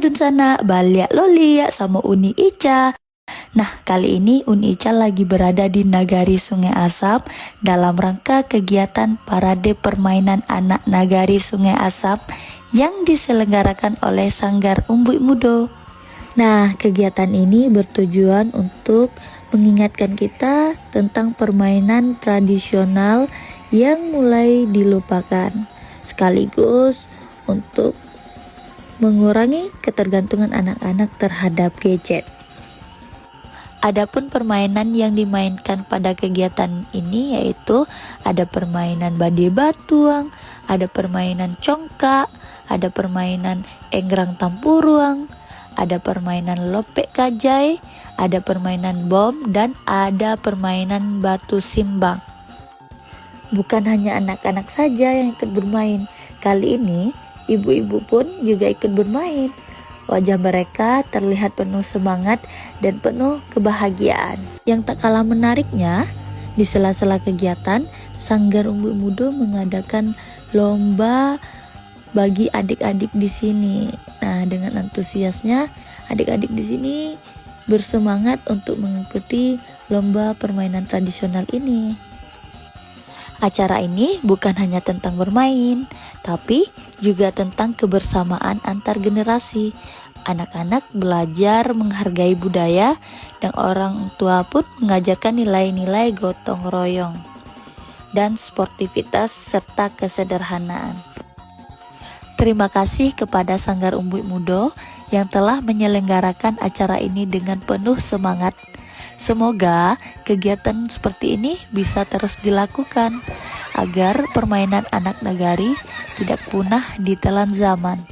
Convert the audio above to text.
dun sana, balik loli ya sama Uni Ica. Nah, kali ini Uni Ica lagi berada di Nagari Sungai Asap dalam rangka kegiatan parade permainan anak Nagari Sungai Asap yang diselenggarakan oleh Sanggar Umbuk Mudo. Nah, kegiatan ini bertujuan untuk mengingatkan kita tentang permainan tradisional yang mulai dilupakan, sekaligus untuk mengurangi ketergantungan anak-anak terhadap gadget. Adapun permainan yang dimainkan pada kegiatan ini yaitu ada permainan bade batuang, ada permainan congkak, ada permainan enggrang tampuruang, ada permainan lopek kajai, ada permainan bom, dan ada permainan batu simbang. Bukan hanya anak-anak saja yang ikut bermain, kali ini ibu-ibu pun juga ikut bermain. Wajah mereka terlihat penuh semangat dan penuh kebahagiaan. Yang tak kalah menariknya, di sela-sela kegiatan, Sanggar Umbuk Mudo mengadakan lomba bagi adik-adik di sini. Nah, dengan antusiasnya, adik-adik di sini bersemangat untuk mengikuti lomba permainan tradisional ini. Acara ini bukan hanya tentang bermain, tapi juga tentang kebersamaan antar generasi. Anak-anak belajar menghargai budaya dan orang tua pun mengajarkan nilai-nilai gotong royong dan sportivitas serta kesederhanaan. Terima kasih kepada Sanggar Umbuk Mudo yang telah menyelenggarakan acara ini dengan penuh semangat. Semoga kegiatan seperti ini bisa terus dilakukan agar permainan anak nagari tidak punah ditelan zaman.